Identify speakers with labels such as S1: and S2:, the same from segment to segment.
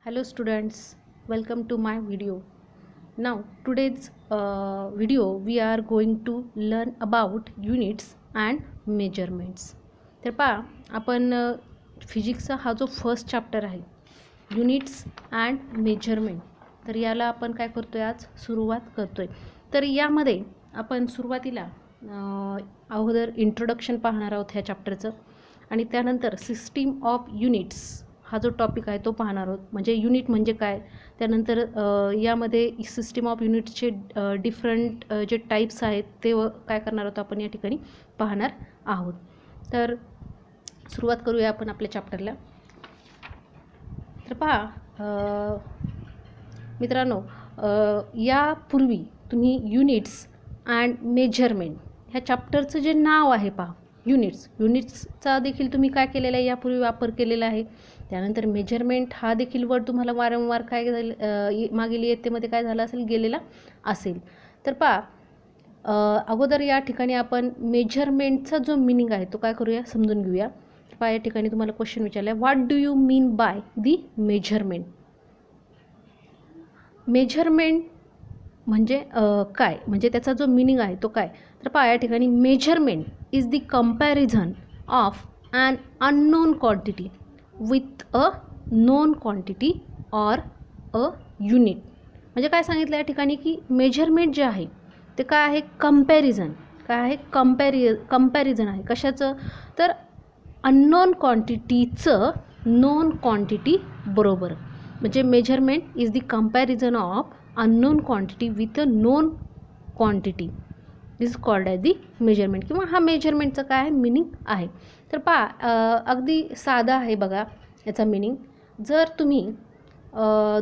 S1: Hello students, welcome to my video. Now today's video we are going to learn about units and measurements. तर पहा आपण फिजिक्सचा हा जो first chapter आहे units and measurement, तर याला आपण काय करतोय, आज सुरुवात करतोय. तर यामध्ये आपण सुरुवातीला अगोदर इंट्रोडक्शन पाहणार आहोत ह्या चॅप्टरचं, आणि त्यानंतर सिस्टीम ऑफ युनिट्स हा जो टॉपिक आहे तो पाहणार आहोत. म्हणजे युनिट म्हणजे काय, त्यानंतर यामध्ये सिस्टीम ऑफ युनिट्सचे डिफरंट जे टाईप्स आहेत ते काय करणार आहोत आपण या ठिकाणी पाहणार आहोत. तर सुरुवात करूया आपण आपल्या चॅप्टरला. तर पहा मित्रांनो, यापूर्वी तुम्ही युनिट्स अँड मेजरमेंट ह्या चॅप्टरचं जे नाव आहे पहा, युनिट्सचा देखील तुम्ही काय केलेला आहे, यापूर्वी वापर केलेला आहे. त्यानंतर मेजरमेंट हा देखील वर्ड तुम्हाला वारंवार काय मागील इयत्तेमध्ये काय झालं असेल, गेलेला असेल. तर पहा अगोदर या ठिकाणी आपण मेजरमेंटचा जो मिनिंग आहे तो काय करूया, समजून घेऊया. पहा या ठिकाणी तुम्हाला क्वेश्चन विचारला आहे, what do you mean by the measurement. Measurement म्हणजे काय, म्हणजे त्याचा जो मिनिंग आहे तो काय. तर पहा या ठिकाणी measurement is the comparison of an unknown quantity with a known quantity or a unit. म्हणजे काय सांगितलं या ठिकाणी की मेजरमेंट जे आहे ते काय आहे, कंपॅरिझन. काय आहे, कंपॅरिझन आहे. कशाचं, तर अननोन क्वांटिटीचं नोन क्वांटिटी बरोबर. म्हणजे measurement is the comparison of unknown quantity with a known quantity is called as the measurement, किंवा हा मेजरमेंटचा काय आहे, मिनिंग आहे. तर पहा अगदी साधा आहे बघा याचा मिनिंग. जर तुम्ही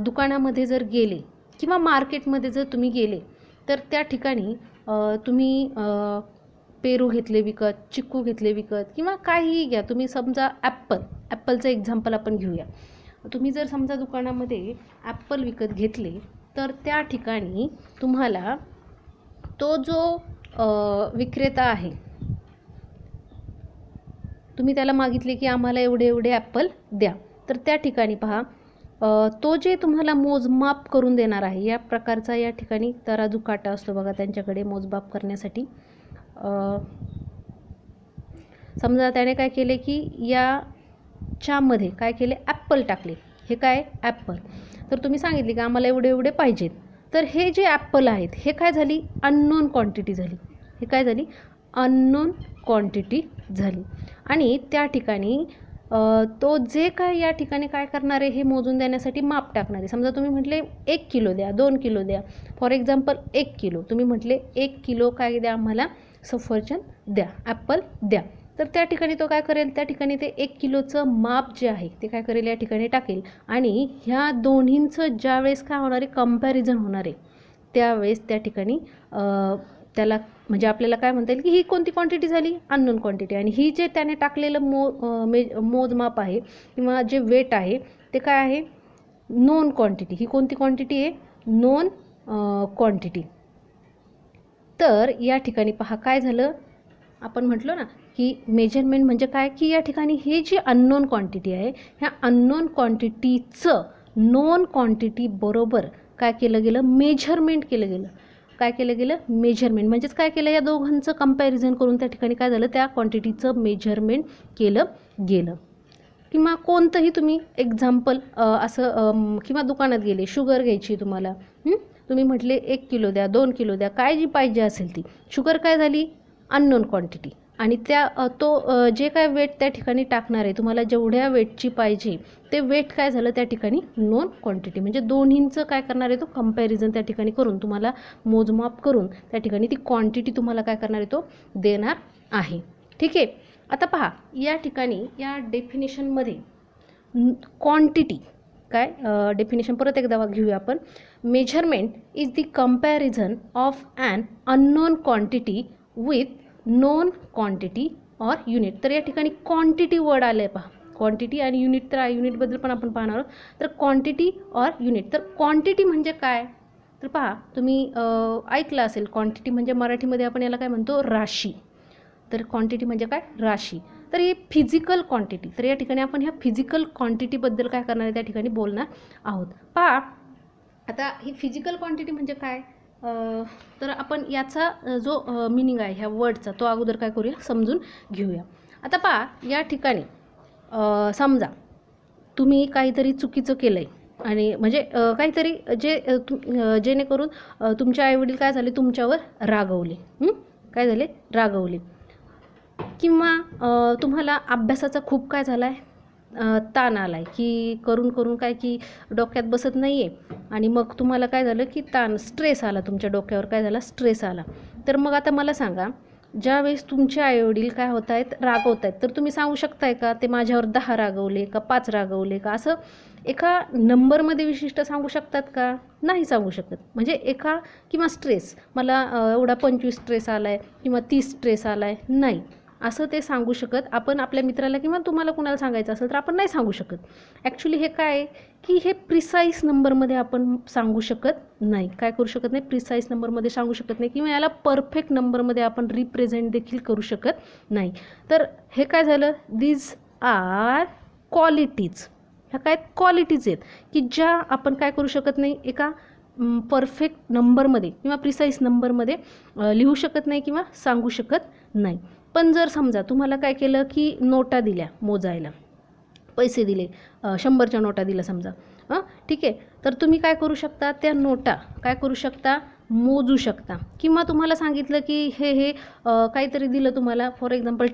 S1: दुकानामध्ये जर गेले किंवा मार्केटमध्ये जर तुम्ही गेले, तर त्या ठिकाणी तुम्ही पेरू घेतले विकत, चिक्कू घेतले विकत, किंवा काहीही घ्या तुम्ही. समजा ॲपलचं एक्झाम्पल आपण घेऊया. तुम्ही जर समजा दुकानामध्ये ॲपल विकत घेतले, तर त्या ठिकाणी तुम्हाला तो जो विक्रेता आहे, तुम्ही त्याला मागितले की आम्हाला एवढे एवढे ॲपल द्या, तर त्या ठिकाणी पहा तो जे तुम्हाला मोजमाप करून देणार आहे, या प्रकारचा या ठिकाणी तराजू काटा असतो बघा त्यांच्याकडे मोजमाप करण्यासाठी. समजा त्याने काय केले की याच्यामध्ये काय केले, ॲपल टाकले. हे काय, ॲपल. तर तुम्ही सांगितले की आम्हाला एवढे एवढे पाहिजेत, तर हे जे ॲपल आहेत हे काय झाली, अननोन क्वांटिटी झाली. हे काय झाली, अननोन क्वांटिटी झाली. आणि त्या ठिकाणी तो जे काय या ठिकाणी काय करणार आहे, हे मोजून देण्यासाठी माप टाकणार आहे. समजा तुम्ही म्हटले 1 किलो द्या, 2 किलो द्या. फॉर एक्झाम्पल 1 किलो तुम्ही म्हटले 1 किलो काय द्या, आम्हाला सफरचंद द्या, ॲपल द्या. तर त्या ठिकाणी तो काय करेल, त्या ठिकाणी ते 1 किलोचं माप जे आहे ते काय करेल, या ठिकाणी टाकेल. आणि ह्या दोन्हींचं ज्यावेळेस काय होणार आहे, कंपॅरिझन होणार आहे, त्यावेळेस त्या ठिकाणी त्याला म्हणजे आपल्याला काय म्हणता येईल की ही कोणती क्वांटिटी झाली, अननोन क्वांटिटी. आणि ही जे त्याने टाकलेलं मोजमाप आहे किंवा जे वेट आहे ते काय आहे, नोन क्वांटिटी. ही कोणती क्वांटिटी आहे, नोन क्वांटिटी. तर या ठिकाणी पहा काय झालं, आपण म्हटलो ना की मेजरमेंट म्हणजे काय, की या ठिकाणी ही जी अननोन क्वांटिटी आहे, ह्या अननोन क्वांटिटीचं नोन क्वांटिटी बरोबर काय केलं गेलं, मेजरमेंट केलं गेलं. काय केलं गेलं, मेजरमेंट. म्हणजेच काय केलं, या दोघांचं कंपॅरिझन करून त्या ठिकाणी काय झालं, त्या क्वांटिटीचं मेजरमेंट केलं गेलं. किंवा कोणतंही तुम्ही एक्झाम्पल असं, किंवा दुकानात गेले, शुगर घ्यायची तुम्हाला, तुम्ही म्हटले 1 किलो द्या, 2 किलो द्या, काय जी पाहिजे असेल ती. शुगर काय झाली, अननोन क्वांटिटी. आणि तो जे काय वेट त्या ठिकाणी टाकणार आहे, तुम्हाला जेवढ्या वेटची पाहिजे ते वेट काय झालं त्या ठिकाणी, नोन क्वांटिटी. म्हणजे दोन्हींचं काय करणार आहे, तो कंपॅरिझन त्या ठिकाणी करून तुम्हाला मोजमाप करून त्या ठिकाणी ती क्वांटिटी तुम्हाला काय करणार आहे, तो देणार आहे. ठीक आहे. आता पहा या ठिकाणी या डेफिनेशनमध्ये क्वांटिटी काय, डेफिनेशन परत एकदा घेऊया आपण. Measurement is the comparison of an unknown quantity with known quantity or unit. तर या ठिकाणी क्वांटिटी वर्ड आलं आहे पहा, क्वांटिटी आणि युनिट. तर युनिटबद्दल पण आपण पाहणार आहोत. तर क्वांटिटी ऑर युनिट. तर क्वांटिटी म्हणजे काय, तर पहा तुम्ही ऐकलं असेल, क्वांटिटी म्हणजे मराठीमध्ये आपण याला काय म्हणतो, राशी. तर क्वांटिटी म्हणजे काय, राशी. तर ही फिजिकल क्वांटिटी. तर या ठिकाणी आपण ह्या फिजिकल क्वांटिटीबद्दल काय करणार आहे त्या ठिकाणी बोलणार आहोत. पहा आता ही फिजिकल क्वांटिटी म्हणजे काय, तर आपण याचा जो मिनिंग आहे ह्या वर्डचा तो अगोदर काय करूया समजून घेऊया. आता पहा या ठिकाणी समजा तुम्ही काहीतरी चुकीचं केलं आहे आणि म्हणजे काहीतरी जेणेकरून तुमचे आईवडील काय झाले तुमच्यावर रागवले, काय झाले रागवले, किंवा तुम्हाला अभ्यासाचा खूप काय झाला आहे ताण आला आहे की करून काय की डोक्यात बसत नाही आहे आणि मग तुम्हाला काय झालं की ताण स्ट्रेस आला, तुमच्या डोक्यावर काय झाला स्ट्रेस आला. तर मग आता मला सांगा ज्यावेळेस तुमचे आईवडील काय होत आहेत रागवत आहेत तर तुम्ही सांगू शकताय का ते माझ्यावर 10 रागवले का 5 रागवले का, असं एका नंबरमध्ये विशिष्ट सांगू शकतात का, नाही सांगू शकत. म्हणजे एका किंवा स्ट्रेस मला एवढा 25 स्ट्रेस आला आहे किंवा 30 स्ट्रेस आला आहे, नाही असं ते सांगू शकत. आपण आपल्या मित्राला किंवा तुम्हाला कुणाला सांगायचं असेल तर आपण नाही सांगू शकत. ॲक्च्युली हे काय आहे की हे प्रिसाईज नंबरमध्ये आपण सांगू शकत नाही, काय करू शकत नाही, प्रिसाईज नंबरमध्ये सांगू शकत नाही किंवा याला परफेक्ट नंबरमध्ये आपण रिप्रेझेंट देखील करू शकत नाही. तर हे काय झालं, दीज आर क्वालिटीज. ह्या काय क्वालिटीज आहेत की ज्या आपण काय करू शकत नाही एका परफेक्ट नंबरमध्ये किंवा प्रिसाईज नंबरमध्ये लिहू शकत नाही किंवा सांगू शकत नाही. पण जर समजा तुम्हाला काय केलं की नोटा दिल्या मोजायला, पैसे दिले, 100च्या नोटा दिल्या समजा, ठीक आहे, तर तुम्ही काय करू शकता त्या नोटा काय करू शकता मोजू शकता. किंवा तुम्हाला सांगितलं की हे काहीतरी दिलं तुम्हाला, फॉर एक्झाम्पल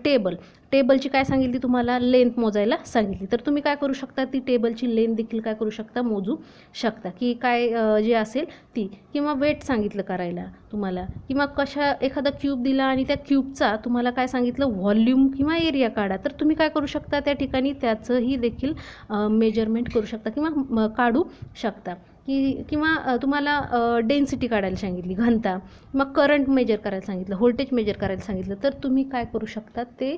S1: टेबलची काय सांगितली तुम्हाला लेंथ मोजायला सांगितली, तर तुम्ही काय करू शकता ती टेबलची लेंथ देखील काय करू शकता मोजू शकता की काय जे असेल ती. किंवा वेट सांगितलं करायला तुम्हाला, किंवा एखादा क्यूब दिला आणि त्या क्यूबचा तुम्हाला काय सांगितलं व्हॉल्यूम किंवा एरिया काढा, तर तुम्ही काय करू शकता त्या ठिकाणी त्याचंही देखील मेजरमेंट करू शकता किंवा काढू शकता. किंवा तुम्हाला डेन्सिटी काढायला सांगितली घनता, मग करंट मेजर करायला सांगितलं, व्होल्टेज मेजर करायला सांगितलं, तर तुम्ही काय करू शकता ते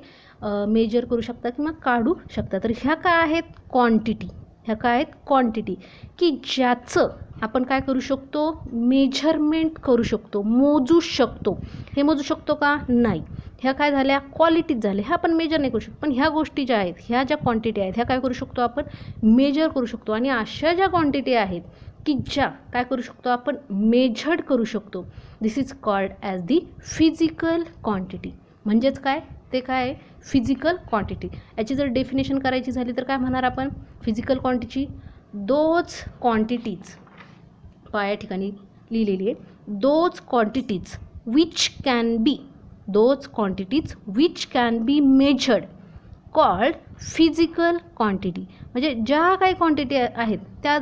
S1: मेजर करू शकता किंवा काढू शकता. तर ह्या काय आहेत क्वांटिटी, ह्या काय आहेत क्वांटिटी की ज्याचं आपण काय करू शकतो मेजरमेंट करू शकतो, मोजू शकतो. हे मोजू शकतो का, नाही. ह्या काय झाल्या क्वालिटीज झाल्या, ह्या आपण मेजर नाही करू शकतो. पण ह्या गोष्टी ज्या आहेत ह्या ज्या क्वांटिटी आहेत ह्या काय करू शकतो आपण मेजर करू शकतो. आणि अशा ज्या क्वांटिटी आहेत की ज्या काय करू शकतो आपण मेजर्ड करू शकतो, this is called as the physical quantity. म्हणजेच काय ते काय आहे फिजिकल क्वांटिटी. याची जर डेफिनेशन करायची झाली तर काय म्हणणार आपण फिजिकल क्वांटिटी, दोज क्वांटिटीज या ठिकाणी लिहिलेली आहे, those quantities which can be measured called physical quantity. म्हणजे ज्या काही क्वांटिटी आहेत त्या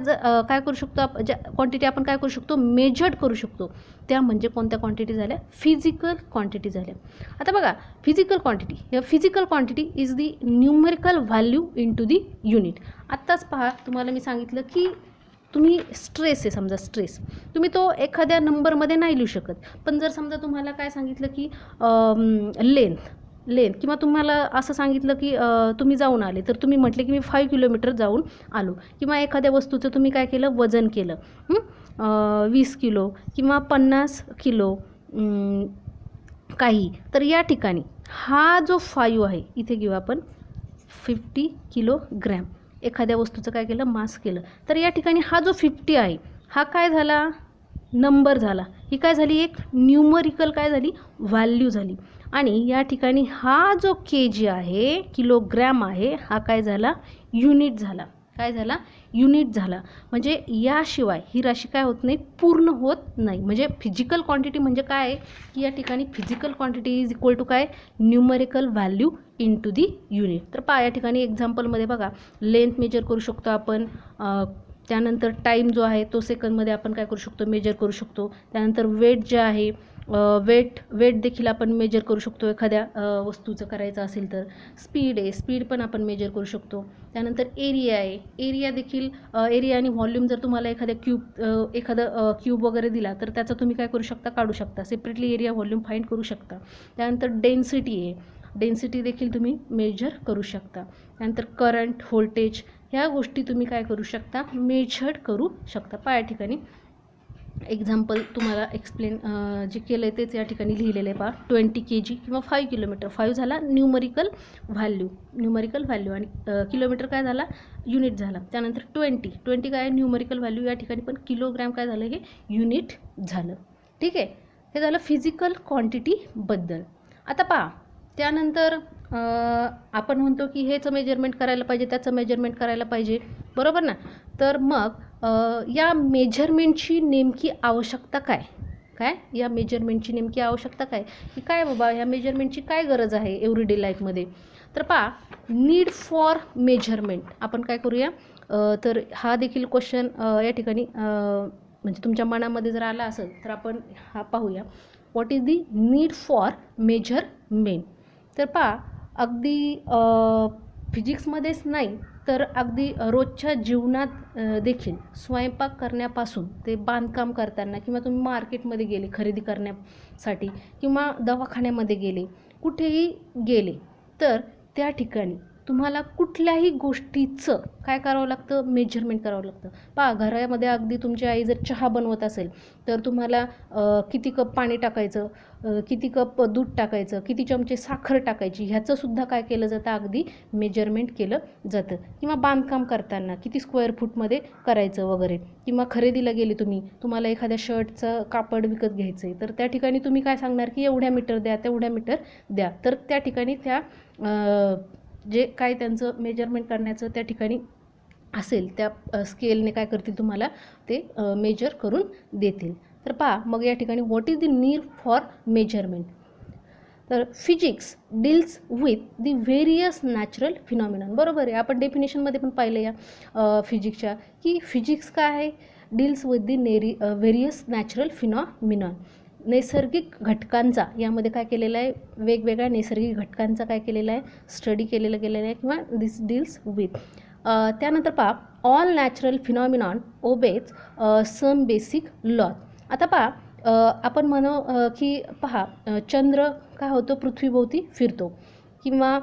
S1: काय करू शकतो ज्या क्वांटिटी आपण काय करू शकतो मेजर्ड करू शकतो त्या म्हणजे कोणत्या क्वांटिटी झाल्या फिजिकल क्वांटिटी झाल्या. आता बघा physical quantity is the numerical value into the unit. आत्ताच पहा तुम्हाला मी सांगितलं की तुम्ही स्ट्रेस आहे समजा स्ट्रेस तुम्ही तो एखाद्या नंबरमध्ये नाही लिहू शकत. पण जर समजा तुम्हाला काय सांगितलं की लेंथ किंवा तुम्हाला असं सांगितलं की तुम्ही जाऊन आले तर तुम्ही म्हटले की मी 5 किलोमीटर जाऊन आलो. किंवा एखाद्या वस्तूचं तुम्ही काय केलं वजन केलं 20 किलो किंवा 50 किलो काही. तर या ठिकाणी हा जो 5 आहे इथे घेऊ आपण 50 किलोग्रॅम एखाद्या वस्तूचं काय केलं मास केलं. तर या ठिकाणी हा जो 50 आहे हा काय झाला नंबर झाला, ही काय झाली एक न्यूमरिकल काय झाली व्हॅल्यू झाली. आणि या ठिकाणी हा जो केजी आहे किलोग्रॅम आहे हा काय झाला युनिट झाला, काय झाला युनिट झाला. म्हणजे याशिवाय ही राशी काय होत नाही पूर्ण होत नाही. म्हणजे फिजिकल क्वांटिटी म्हणजे काय आहे की या ठिकाणी physical quantity is equal to काय numerical value into the unit. तर या ठिकाणी एक्झाम्पलमध्ये बघा लेंथ मेजर करू शकतो आपण, त्यानंतर टाईम जो आहे तो सेकंदमध्ये आपण काय करू शकतो मेजर करू शकतो. त्यानंतर वेट जे आहे वेट देखील आपण मेजर करू शकतो एखाद्या वस्तूचं करायचं असेल तर. स्पीड आहे स्पीड पण आपण मेजर करू शकतो. त्यानंतर एरिया आहे एरिया देखील एरिया आणि व्हॉल्यूम जर तुम्हाला एखादं क्यूब वगैरे दिला तर त्याचा तुम्ही काय करू शकता काढू शकता सेपरेटली एरिया व्हॉल्यूम फाइंड करू शकता. त्यानंतर डेन्सिटी आहे डेन्सिटी देखील तुम्ही मेजर करू शकता. त्यानंतर करंट व्होल्टेज ह्या गोष्टी तुम्ही काय करू शकता मेजर्ड करू शकता. या ठिकाणी एक्झाम्पल तुम्हाला एक्सप्लेन जे केलं आहे तेच या ठिकाणी लिहिलेलं आहे पहा. 20 kg किंवा 5 किलोमीटर. 5 झाला न्यूमरिकल व्हॅल्यू आणि किलोमीटर काय झाला युनिट झाला. त्यानंतर 20 काय आहे न्यूमरिकल व्हॅल्यू, या ठिकाणी पण किलोग्रॅम काय झालं हे युनिट झालं. ठीक आहे, हे झालं फिजिकल क्वांटिटीबद्दल. आता पहा त्यानंतर आपण म्हणतो की हेचं मेजरमेंट करायला पाहिजे, त्याचं मेजरमेंट करायला पाहिजे, बरोबर ना. तर मग या मेजरमेंटची नेमकी आवश्यकता काय या मेजरमेंटची नेमकी आवश्यकता की काय बाबा ह्या मेजरमेंटची काय गरज आहे एव्हरीडे लाईफमध्ये. तर पहा नीड फॉर मेजरमेंट आपण काय करूया, तर हा देखील क्वेश्चन या ठिकाणी म्हणजे तुमच्या मनामध्ये जर आला असेल तर आपण हा पाहूया. What is the need for measurement. तर पहा अगदी फिजिक्समध्येच नाही तर अगदी रोजच्या जीवनात देखील स्वयंपाक करण्यापासून ते बांधकाम करताना किंवा तुम्ही मार्केटमध्ये गेले खरेदी करण्यासाठी किंवा दवाखान्यामध्ये गेले कुठेही गेले तर त्या ठिकाणी तुम्हाला कुठल्याही गोष्टीचं काय करावं लागतं मेजरमेंट करावं लागतं. पहा घरामध्ये अगदी तुमची आई जर चहा बनवत असेल तर तुम्हाला किती कप पाणी टाकायचं, किती कप दूध टाकायचं, किती चमचे साखर टाकायची ह्याचंसुद्धा काय केलं जातं अगदी मेजरमेंट केलं जातं. किंवा बांधकाम करताना किती स्क्वेअर फूटमध्ये करायचं वगैरे, किंवा खरेदीला गेले तुम्हाला एखाद्या शर्टचं कापड विकत घ्यायचं आहे तर त्या ठिकाणी तुम्ही काय सांगणार की एवढ्या मीटर द्या तेवढ्या मीटर द्या. तर त्या ठिकाणी त्या जे काय त्यांचं मेजरमेंट करण्याचं त्या ठिकाणी असेल त्या स्केलने काय करतील तुम्हाला ते मेजर करून देतील. तर पहा मग या ठिकाणी what is the need for measurement. तर physics deals with the various natural phenomenon. बरोबर आहे, आपण डेफिनेशनमध्ये पण पाहिलं या फिजिक्सच्या की फिजिक्स काय आहे deals with the various natural phenomenon. नैसर्गिक घटकांचा यामध्ये काय केलेलं आहे वेगवेगळ्या नैसर्गिक घटकांचा काय केलेला आहे स्टडी केलेलं गेलेलं आहे किंवा दिस डील्स विथ. त्यानंतर पहा all natural phenomenon obeys some basic law. आता पहा आपण म्हणू की पहा चंद्र काय होतो पृथ्वीभोवती फिरतो, किंवा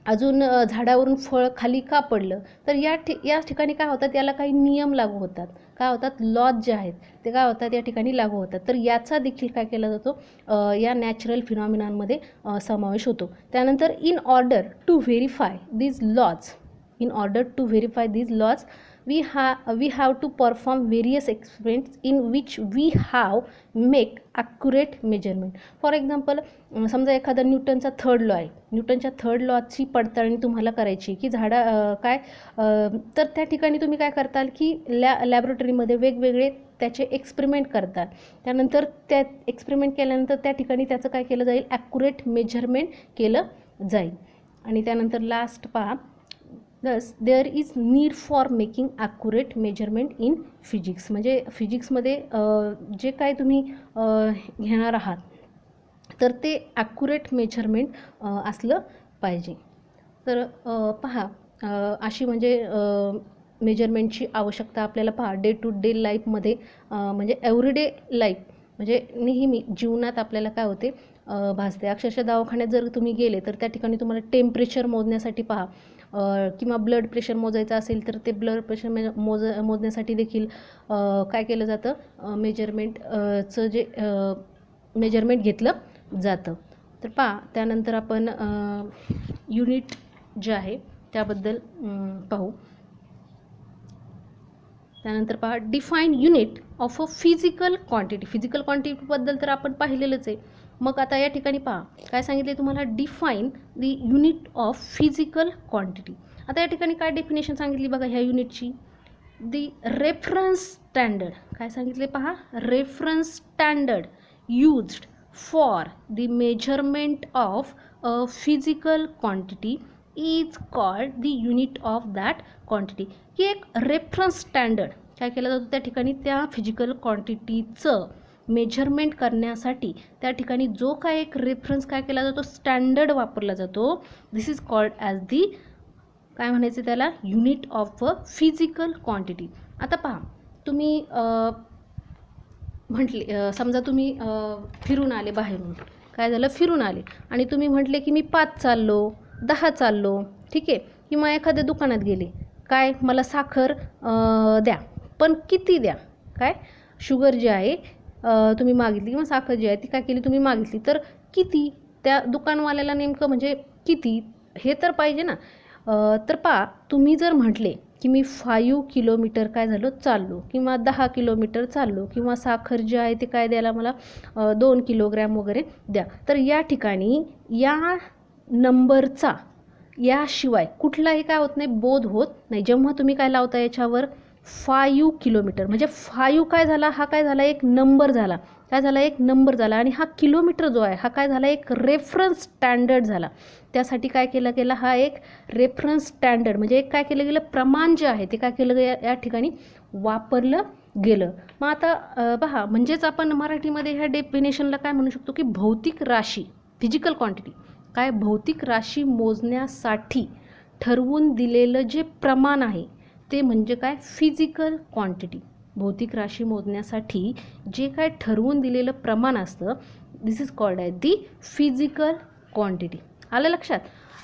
S1: अजून झाडावरून फळ खाली का पडलं तर या ठिकाणी काय होतात याला काही नियम लागू होतात. काय होतात लॉज जे आहेत ते काय होतात या ठिकाणी लागू होतात. तर याचा देखील काय केला जातो या नॅचरल फिनॉमिनॉनमध्ये समावेश होतो. त्यानंतर in order to verify these laws we have to perform various experiments in which we have make accurate measurement. For example समजा एखादा न्यूटनचा थर्ड लॉ आहे, न्यूटनच्या थर्ड लॉची पडताळणी तुम्हाला करायची की तर त्या ठिकाणी तुम्ही काय करताल की लॅबोरेटरीमध्ये वेगवेगळे त्याचे एक्सपेरिमेंट करतात. त्यानंतर त्या एक्सपेरिमेंट केल्यानंतर त्या ठिकाणी त्याचं काय केलं जाईल ॲक्युरेट मेजरमेंट केलं जाईल. आणि त्यानंतर लास्ट पहा Thus, there is need for making accurate measurement in physics. म्हणजे फिजिक्समध्ये जे काय तुम्ही घेणार आहात तर ते ॲक्युरेट मेजरमेंट असलं पाहिजे. तर पहा अशी म्हणजे मेजरमेंटची आवश्यकता आपल्याला पहा डे टू डे लाईफमध्ये म्हणजे एव्हरीडे लाईफ म्हणजे नेहमी जीवनात आपल्याला काय होते भासते. अक्षरशः दवाखान्यात जर तुम्ही गेले तर त्या ठिकाणी तुम्हाला टेम्परेचर मोजण्यासाठी पहा किंवा ब्लड प्रेशर मोजायचं असेल तर ते ब्लड प्रेशर मोजण्यासाठी देखील काय केलं जातं मेजरमेंटचं जे मेजरमेंट घेतलं जातं. तर पहा त्यानंतर आपण युनिट जे आहे त्याबद्दल पाहू. त्यानंतर पहा define unit of a physical क्वांटिटीबद्दल तर आपण पाहिलेलंच आहे. मग आता या ठिकाणी पहा काय सांगितले तुम्हाला define the unit of physical quantity. आता या ठिकाणी काय डेफिनेशन सांगितली बघा ह्या युनिटची. दी रेफरन्स स्टँडर्ड काय सांगितले पहा reference standard used for the measurement of a physical quantity is called the unit of that quantity. की एक रेफरन्स स्टँडर्ड काय केलं जातं त्या ठिकाणी त्या फिजिकल क्वांटिटीचं मेजरमेंट करण्यासाठी त्या ठिकाणी जो काय एक रेफरन्स काय केला जातो स्टँडर्ड वापरला जातो. दिस इज कॉल्ड ॲज दी काय म्हणायचं त्याला unit of a physical quantity. आता पहा तुम्ही म्हटले समजा तुम्ही फिरून आले बाहेरून काय झालं फिरून आले आणि तुम्ही म्हटले की मी 5 चाललो 10 चाललो ठीक आहे, किंवा एखाद्या दुकानात गेले काय मला साखर द्या पण किती द्या काय शुगर जी आहे तुम्ही मागितली किंवा साखर जी आहे ती काय केली तुम्ही मागितली, तर किती त्या दुकानवाल्याला नेमकं म्हणजे किती हे तर पाहिजे ना. तर पहा तुम्ही जर म्हटले की मी 5 किलोमीटर काय झालं चाललो किंवा 10 किलोमीटर चाललो किंवा साखर जी आहे ती काय द्यायला मला 2 किलोग्रॅम वगैरे द्या, तर या ठिकाणी या नंबरचा याशिवाय कुठलाही काय होत नाही, बोध होत नाही. जेव्हा तुम्ही काय लावता याच्यावर 5 किलोमीटर म्हणजे 5 काय झाला, हा काय झाला एक नंबर झाला, काय झाला एक नंबर झाला, आणि हा किलोमीटर जो आहे हा काय झाला एक रेफरन्स स्टँडर्ड झाला. त्यासाठी काय केलं गेलं, हा एक रेफरन्स स्टँडर्ड म्हणजे एक काय केलं गेलं प्रमाण जे आहे ते काय केलं गेलं या ठिकाणी वापरलं गेलं. मग आता पहा म्हणजेच आपण मराठीमध्ये ह्या डेफिनेशनला काय म्हणू शकतो की भौतिक राशी, फिजिकल क्वांटिटी, काय भौतिक राशी मोजण्यासाठी ठरवून दिलेलं जे प्रमाण आहे ते म्हणजे काय फिजिकल क्वांटिटी. भौतिक राशी मोजण्यासाठी जे काय ठरवून दिलेलं प्रमाण असतं this is called as the physical quantity. आलं लक्षात.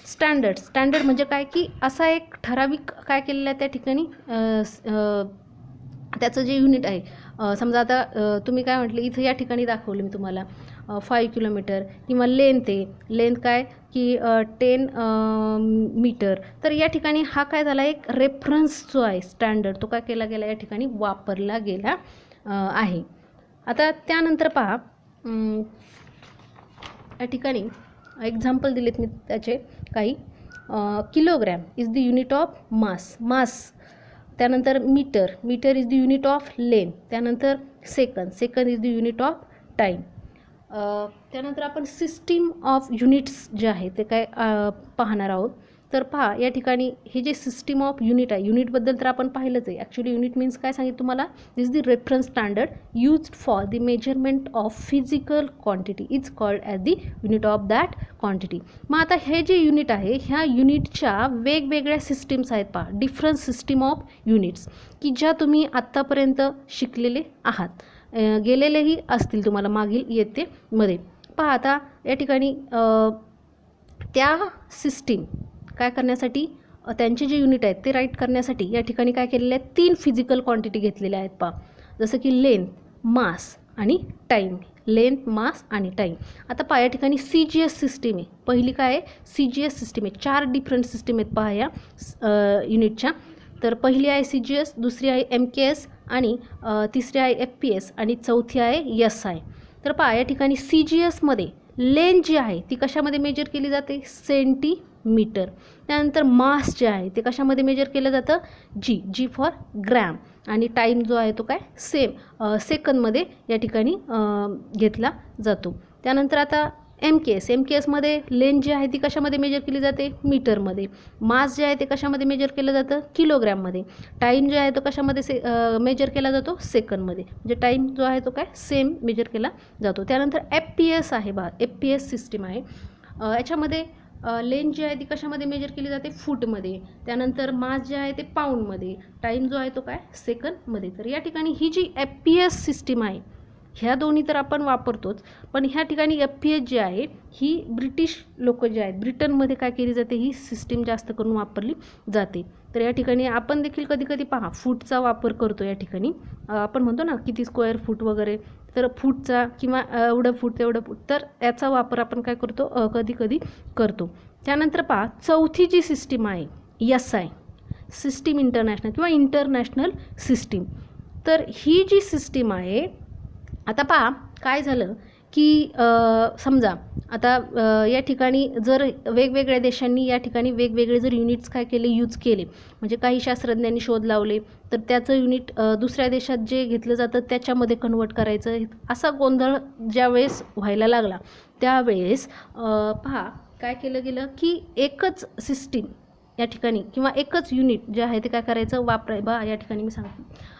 S1: स्टँडर्ड म्हणजे काय की असा एक ठराविक काय केलेलं आहे त्या ठिकाणी त्याचं जे युनिट आहे. समजा आता तुम्ही काय म्हटले इथं या ठिकाणी दाखवलं मी तुम्हाला 5 किलोमीटर किंवा लेंथ काय की 10 मीटर. तर या ठिकाणी हा काय झाला एक रेफरन्स जो आहे स्टँडर्ड तो काय केला गेला या ठिकाणी वापरला गेला आहे. आता त्यानंतर पहा या ठिकाणी एक्झाम्पल दिलेत मी त्याचे काही. Kilogram is the unit of mass. त्यानंतर metre is the unit of length. त्यानंतर second is the unit of time. त्यानंतर आपण सिस्टीम ऑफ युनिट्स जे आहे ते काय पाहणार आहोत. तर पहा या ठिकाणी हे जे सिस्टीम ऑफ युनिट आहे, युनिटबद्दल तर आपण पाहिलंच आहे. ॲक्च्युली युनिट मीन्स काय सांगितलं तुम्हाला, this the reference standard used for the measurement of physical quantity is called as the unit of that quantity. मग आता हे जे युनिट आहे ह्या युनिटच्या वेगवेगळ्या सिस्टीम्स आहेत पहा, डिफरंट सिस्टीम ऑफ युनिट्स की ज्या तुम्ही आत्तापर्यंत शिकलेले आहात, गेलेलेही असतील तुम्हाला मागील इयत्तेमध्ये. पहा आता या ठिकाणी त्या सिस्टीम काय करण्यासाठी त्यांचे जे युनिट आहेत ते राईट करण्यासाठी या ठिकाणी काय केलेलं आहे 3 फिजिकल क्वांटिटी घेतलेल्या आहेत पहा. जसं की लेंथ, मास आणि टाईम. लेंथ, मास आणि टाईम. आता पहा या ठिकाणी CGS सिस्टीम आहे. पहिली काय आहे CGS सिस्टीम आहे. 4 डिफरंट सिस्टीम आहेत पहा या युनिटच्या. तर पहिली आहे CGS, दुसरी आहे MKS आणि तिसरी आहे FPS आणि चौथी आहे SI. तर पहा या ठिकाणी CGSमध्ये लेंथ जी आहे ती कशामध्ये मेजर केली जाते सेंटीमीटर. त्यानंतर मास जे आहे ते कशामध्ये मेजर केलं जातं जी फॉर ग्रॅम. आणि टाईम जो आहे तो काय सेकंदमध्ये या ठिकाणी घेतला जातो. त्यानंतर आता MKSमध्ये लेंथ जी आहे ती कशामध्ये मेजर केली जाते मीटरमध्ये. मास जे आहे ते कशामध्ये मेजर केलं जातं किलोग्रॅममध्ये. टाईम जे आहे तो कशामध्ये मेजर केला जातो सेकंदमध्ये. म्हणजे टाईम जो आहे तो काय सेम मेजर केला जातो. त्यानंतर FPS आहे बघा, FPS सिस्टीम आहे. याच्यामध्ये लेंथ जी आहे ती कशामध्ये मेजर केली जाते फूटमध्ये. त्यानंतर मास जे आहे ते पाऊंडमध्ये. टाईम जो आहे तो काय सेकंदमध्ये. तर या ठिकाणी ही जी FPS सिस्टीम आहे ह्या दोन्ही तर आपण वापरतोच, पण ह्या ठिकाणी FPS जी आहे ही ब्रिटिश लोक जे आहेत ब्रिटनमध्ये काय केली जाते ही सिस्टीम जास्त करून वापरली जाते. तर या ठिकाणी आपण देखील कधी कधी पहा फूटचा वापर करतो. या ठिकाणी आपण म्हणतो ना किती स्क्वेअर फूट वगैरे, तर फूटचा किंवा एवढं फूट तेवढं फूट, तर याचा वापर आपण काय करतो कधी कधी करतो. त्यानंतर पहा चौथी जी सिस्टीम आहे SI सिस्टीम इंटरनॅशनल किंवा इंटरनॅशनल सिस्टीम. तर ही जी सिस्टीम आहे आता पहा काय झालं की समजा आता या ठिकाणी जर वेगवेगळ्या देशांनी या ठिकाणी वेगवेगळे जर युनिट्स काय केले यूज केले, म्हणजे काही शास्त्रज्ञांनी शोध लावले तर त्याचं युनिट दुसऱ्या देशात जे घेतलं जातं त्याच्यामध्ये कन्वर्ट करायचं, असा गोंधळ ज्यावेळेस व्हायला लागला त्यावेळेस पहा काय केलं गेलं की एकच सिस्टीम या ठिकाणी किंवा एकच युनिट जे आहे ते काय करायचं बा या ठिकाणी मी सांगते.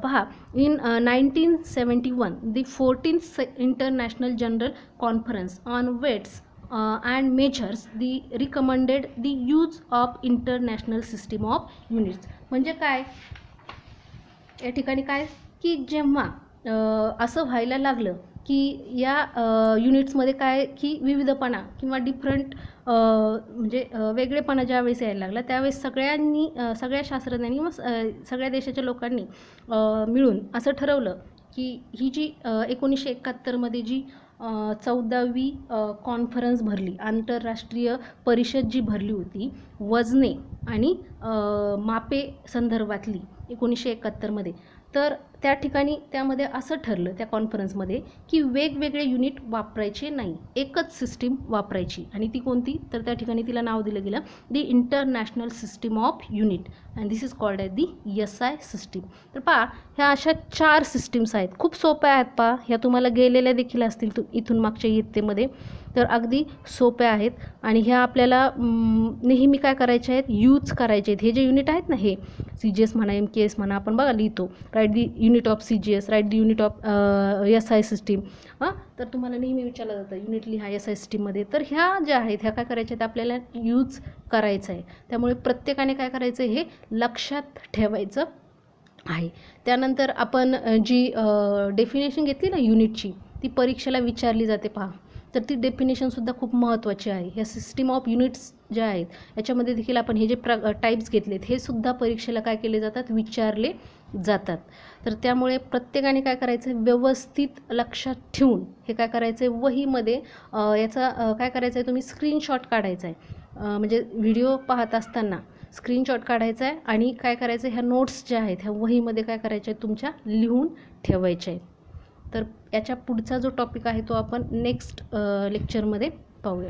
S1: पहा in 1971 the 14th international general conference on weights and measures the recommended the use of international system of units. म्हणजे काय या ठिकाणी काय की जेव्हा असं व्हायला लागलं की या युनिट्समध्ये काय की विविधपणा किंवा डिफरंट म्हणजे वेगळेपणा ज्यावेळेस यायला लागला त्यावेळेस सगळ्या शास्त्रज्ञांनी व सगळ्या देशाच्या लोकांनी मिळून असं ठरवलं की ही जी 1971मध्ये जी 14वी कॉन्फरन्स भरली, आंतरराष्ट्रीय परिषद जी भरली होती वजने आणि मापे संदर्भातली 1971मध्ये, तर त्या ठिकाणी त्यामध्ये असं ठरलं त्या कॉन्फरन्समध्ये की वेगवेगळे युनिट वापरायचे नाही, एकच सिस्टीम वापरायची. आणि ती कोणती, तर त्या ठिकाणी तिला नाव दिलं गेलं the international system of unit and this is called as the SI system. तर पहा, ह्या अशा 4 सिस्टीम्स आहेत, खूप सोप्या आहेत. पहा, ह्या तुम्हाला गेलेल्या देखील असतील इथून मागच्या इयत्तेमध्ये, तर अगदी सोप्या आहेत. आणि ह्या आपल्याला नेहमी काय करायचे आहेत, यूज करायचे आहेत. हे जे युनिट आहेत ना, हे CGS म्हणा, MKS म्हणा, आपण बघा लिहितो, write the unit of CGS, write the unit of SI system. तर तुम्हाला नेहमी विचारलं जातं युनिट लिहा SI सिस्टीममध्ये. तर ह्या ज्या आहेत ह्या काय करायच्या आहेत, आपल्याला यूज करायचं आहे. त्यामुळे प्रत्येकाने काय करायचं, हे लक्षात ठेवायचं आहे. त्यानंतर आपण जी डेफिनेशन घेतली ना युनिटची, ती परीक्षेला विचारली जाते. पहा, तर ती डेफिनेशनसुद्धा खूप महत्त्वाची आहे. ह्या सिस्टीम ऑफ युनिट्स ज्या आहेत याच्यामध्ये देखील आपण हे जे टाईप्स घेतलेत हे सुद्धा परीक्षेला काय केले जातात, विचारले जातात. तर त्यामुळे प्रत्येकाने काय करायचं आहे, व्यवस्थित लक्षात ठेवून हे काय करायचं आहे, वहीमध्ये याचा काय करायचं आहे, तुम्ही स्क्रीनशॉट काढायचा आहे. म्हणजे व्हिडिओ पाहत असताना स्क्रीनशॉट काढायचा आहे आणि काय करायचं आहे, ह्या नोट्स ज्या आहेत ह्या वहीमध्ये काय करायच्या आहेत, तुमच्या लिहून ठेवायच्या आहेत. तर याच्या पुढचा जो टॉपिक आहे तो आपण नेक्स्ट लेक्चरमध्ये पाहूया.